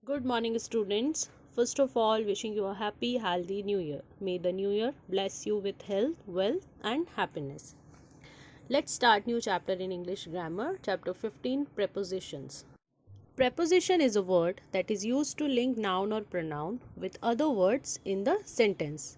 Good morning, students. First of all, wishing you a happy, healthy new year. May the new year bless you with health, wealth, and happiness. Let's start new chapter in English grammar, chapter 15, prepositions. Preposition is a word that is used to link noun or pronoun with other words in the sentence.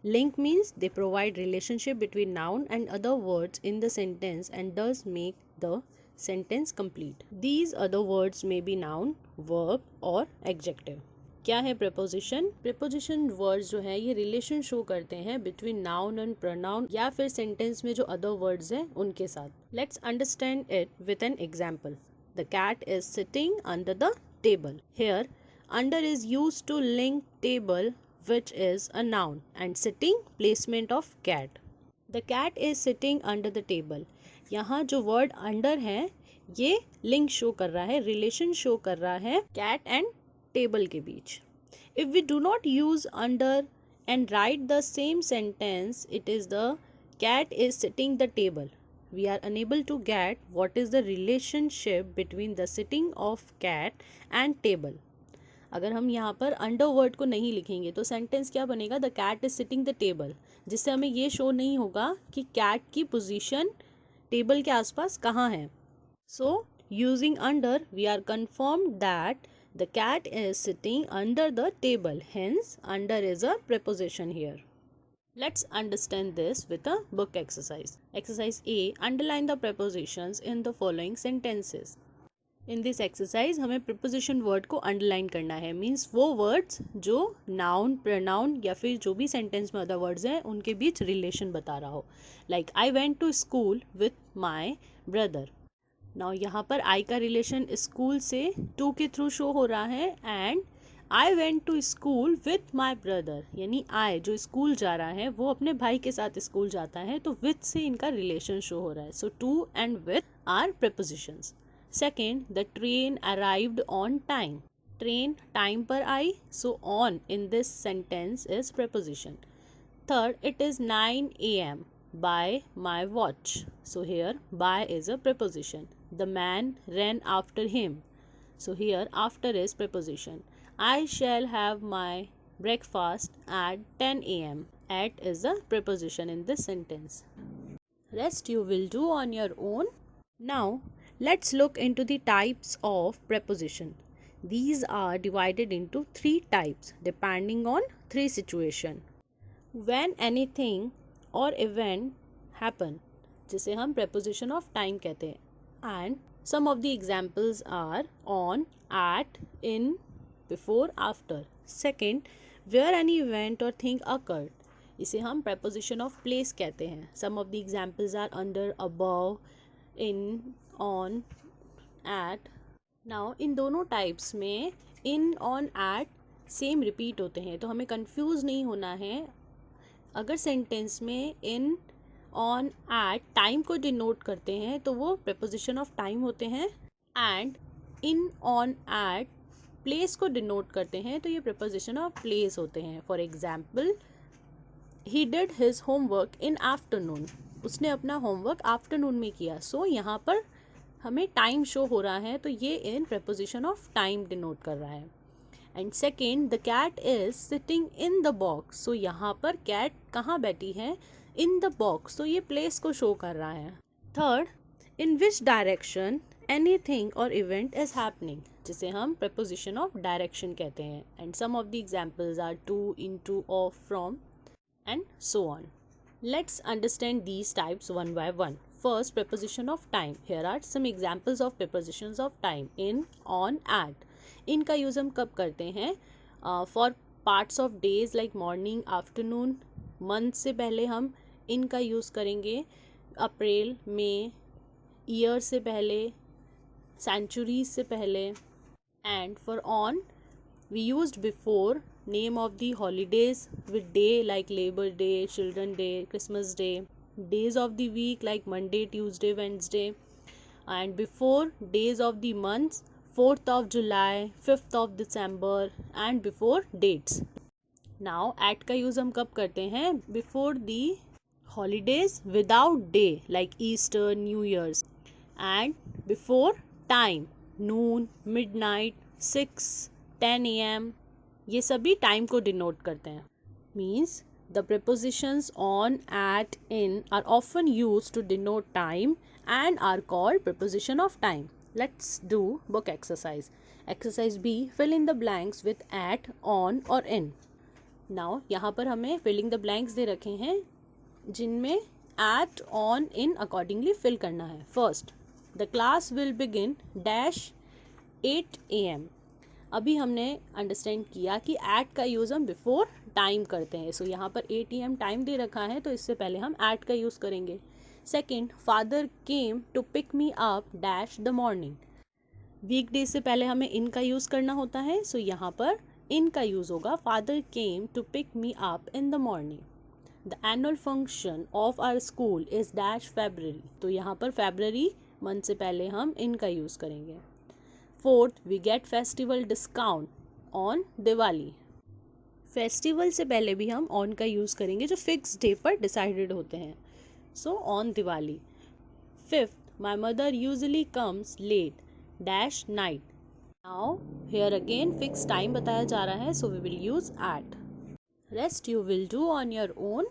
Link means they provide relationship between noun and other words in the sentence and thus make the sentence complete. These other words may be noun, verb or adjective. क्या है preposition? Preposition words जो है ये relation show करते हैं between noun and pronoun या फिर sentence में जो other words हैं उनके साथ. Let's understand it with an example. The cat is sitting under the table. Here, under is used to link table, which is a noun, and sitting placement of cat. The cat is sitting under the table. यहाँ जो word under है ये link show कर रहा है, relation show कर रहा है cat and table के बीच. If we do not use under and write the same sentence, it is the cat is sitting the table. We are unable to get what is the relationship between the sitting of cat and table. अगर हम यहाँ पर under word को नहीं लिखेंगे तो sentence क्या बनेगा? The cat is sitting the table, जिससे हमें ये शो नहीं होगा कि कैट की पोजीशन टेबल के आसपास कहाँ है. So using under we are confirm that the cat is sitting under the table, hence under is a preposition here. Let's understand this with a book exercise. Exercise A. Underline the prepositions in the following sentences. In this exercise हमें preposition word को underline करना है. Means वो words जो noun, pronoun या फिर जो भी sentence में other words हैं उनके बीच relation बता रहा हो. Like I went to school with my brother. Now यहाँ पर I का relation school से to के through show हो रहा है and I went to school with my brother, यानी I जो स्कूल जा रहा है वो अपने भाई के साथ स्कूल जाता है तो with से इनका रिलेशन शो हो रहा है. So to and with are prepositions. Second, the train arrived on time. Train time पर आई, so on in this sentence is preposition. Third, it is 9 a.m. by my watch. So here by is a preposition. The man ran after him. So here after is preposition. I shall have my breakfast at 10 a.m. At is a preposition in this sentence. Rest you will do on your own. Now let's look into the types of preposition. These are divided into three types depending on three situations. When anything or event happen, जिसे हम preposition of time कहते हैं. And some of the examples are on, at, in, before, after. Second, where any event or thing occurred, इसे हम preposition of place कहते हैं. Some of the examples are under, above, in, on, at. Now इन दोनों types में in, on, at same repeat होते हैं तो हमें कंफ्यूज नहीं होना है. अगर सेंटेंस में इन, ऑन, एट टाइम को डिनोट करते हैं तो वो preposition ऑफ टाइम होते हैं and in, on, at place को डिनोट करते हैं तो ये preposition ऑफ प्लेस होते हैं. For example, he did his homework in afternoon. उसने अपना होमवर्क आफ्टरनून में किया. सो यहाँ पर हमें टाइम शो हो रहा है तो ये in preposition of time denote कर रहा है. And second, the cat is sitting in the box. So यहाँ पर कैट कहाँ बैठी है? In the box. तो ये प्लेस को शो कर रहा है. Third, in which direction anything और इवेंट इज हैपनिंग, जिसे हम preposition ऑफ डायरेक्शन कहते हैं. And some of the examples are to, into, of, from and so on. Let's understand these types one by one. First, preposition of time. Here are some examples of prepositions of time. In, on, at. इनका use हम कब करते हैं? For parts of days like morning, afternoon. Month से पहले हम इनका use करेंगे. अप्रैल, मई. ईयर से पहले, सेंचुरीज से पहले. And for on we used before name of the holidays with day like Labor Day, Children Day, Christmas Day. Days of the week like Monday, Tuesday, Wednesday. And before days of the months 4th of July, 5th of December. And before dates. Now at का use हम कब करते हैं? Before the holidays without day like Easter, New Year's. And before time, noon, midnight, 6, 10 AM, ये सभी time को denote करते हैं. Means the prepositions on, at, in are often used to denote time and are called preposition of time. Let's do book exercise. Exercise B, fill in the blanks with at, on or in. Now यहाँ पर हमें filling the blanks दे रखे हैं जिनमें at, on, in accordingly fill करना है. First, the class will begin dash 8 AM. अभी हमने अंडरस्टैंड किया कि एट का यूज़ हम बिफोर टाइम करते हैं. सो यहाँ पर 8 AM टाइम दे रखा है तो इससे पहले हम एट का यूज़ करेंगे. Second, father came to pick me up dash the morning. Weekday से पहले हमें इन का यूज़ करना होता है. सो यहाँ पर इन का यूज़ होगा. Father came to pick me up in the morning. The annual function of our school is dash February. तो यहाँ पर फेब्रवरी मंथ से पहले हम इन का यूज़ करेंगे. Fourth, we get festival discount on Diwali. Festival से पहले भी हम ऑन का यूज़ करेंगे जो फिक्स डे पर डिसाइडेड होते हैं. So on Diwali. Fifth, my mother usually comes late dash night. Now here again fix time बताया जा रहा है. So we will use at. Rest you will do on your own.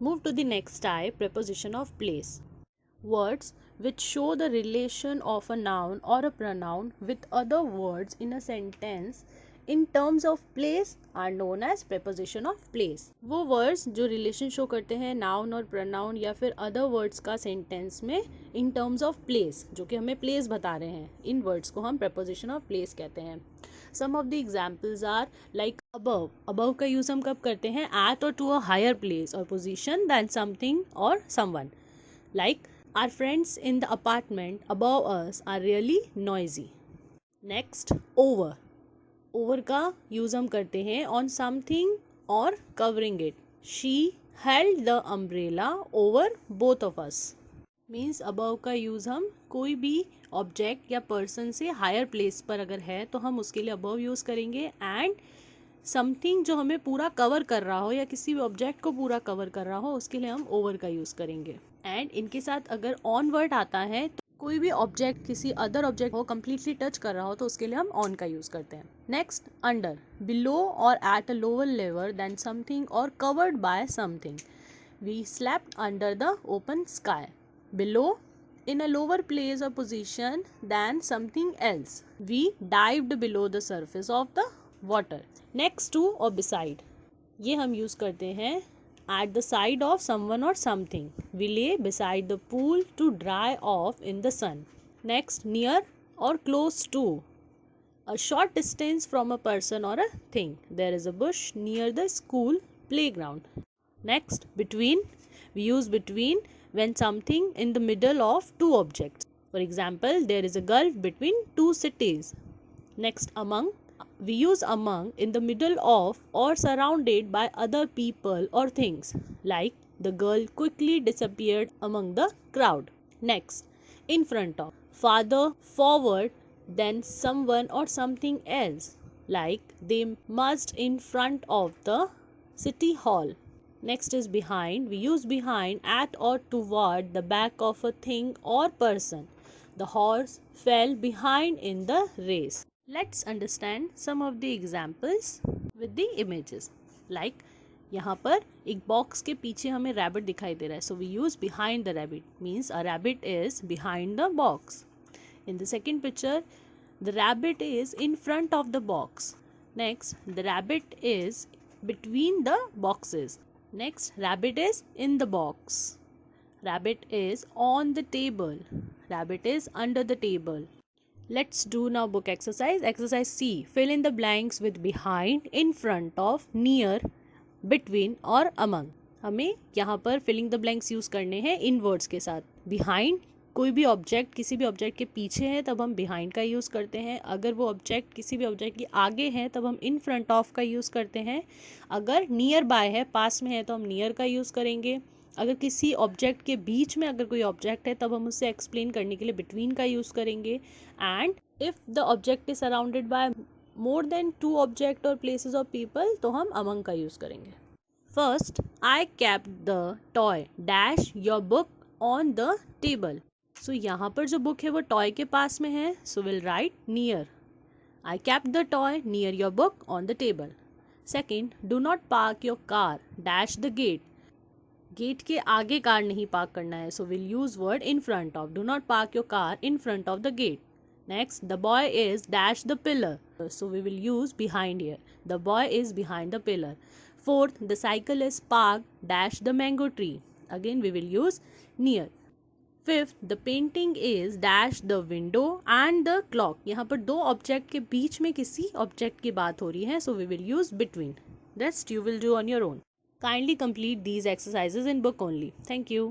Move to the next type, preposition of place. Words which show the relation of a noun or a pronoun with other words in a sentence in terms of place are known as preposition of place. वो words जो relation show करते हैं noun और pronoun या फिर other words का sentence में in terms of place, जो कि हमें place बता रहे हैं, इन words को हम preposition of place कहते हैं. Some of the examples are like above. Above का use हम कब करते हैं? At or to a higher place or position than something or someone. Like our friends in the apartment above us are really noisy. Next, over. Over का use हम करते हैं on something or covering it. She held the umbrella over both of us. Means above का use हम कोई भी object या person से higher place पर अगर है तो हम उसके लिए above use करेंगे. And समथिंग जो हमें पूरा कवर कर रहा हो या किसी भी ऑब्जेक्ट को पूरा कवर कर रहा हो उसके लिए हम ओवर का यूज़ करेंगे. एंड इनके साथ अगर ऑन वर्ड आता है तो कोई भी ऑब्जेक्ट किसी अदर ऑब्जेक्ट को कम्प्लीटली टच कर रहा हो तो उसके लिए हम ऑन का यूज़ करते हैं. Next, under. Below or at a lower level than something or covered by something. We slept under the open sky. Below, in a lower place or position than something else. We dived below the surface of the water. Next to or beside. ये हम use करते हैं at the side of someone or something. We lay beside the pool to dry off in the sun. Next, near or close to. A short distance from a person or a thing. There is a bush near the school playground. Next, between. We use between when something in the middle of two objects. For example, there is a gulf between two cities. Next, among. We use among in the middle of or surrounded by other people or things. Like the girl quickly disappeared among the crowd. Next, in front of. Farther forward than someone or something else. Like they must in front of the city hall. Next is behind. We use behind at or toward the back of a thing or person. The horse fell behind in the race. Let's understand some of the examples with the images. Like यहाँ पर एक box के पीछे हमें rabbit दिखाई दे रहा है. So we use behind the rabbit. Means a rabbit is behind the box. In the second picture, the rabbit is in front of the box. Next, the rabbit is between the boxes. Next, rabbit is in the box. Rabbit is on the table. Rabbit is under the table. Let's do now book exercise. Exercise C. Fill in the blanks with behind, in front of, near, between और among. हमें यहाँ पर filling the blanks use करने हैं इन words के साथ. Behind, कोई भी ऑब्जेक्ट किसी भी ऑब्जेक्ट के पीछे है तब हम बिहाइंड का यूज़ करते हैं. अगर वो ऑब्जेक्ट किसी भी ऑब्जेक्ट के आगे है तब हम इन फ्रंट ऑफ का यूज़ करते हैं. अगर नियर बाय है, पास में है, तो हम नियर का यूज़ करेंगे. अगर किसी ऑब्जेक्ट के बीच में अगर कोई ऑब्जेक्ट है तब हम उससे एक्सप्लेन करने के लिए बिटवीन का यूज़ करेंगे. And if the object is surrounded by more than two object or places of people तो हम अमंग का यूज़ करेंगे. First, I kept the toy dash your book on the table. So यहाँ पर जो book है वो टॉय के पास में है. So will write near. I kept the toy near your book on the table. Second, do not park your car dash the gate. Gate के आगे कार नहीं पार्क करना है, so will use word in front of. Do not park your car in front of the gate. Next, the boy is dash the pillar, so we will use behind here. The boy is behind the pillar. Fourth, the cycle is park dash the mango tree. Again we will use near. Fifth, the painting is dash the window and the clock. यहाँ पर दो object के बीच में किसी object की बात हो रही है, so we will use between. Rest you will do on your own. Kindly complete these exercises in book only. Thank you.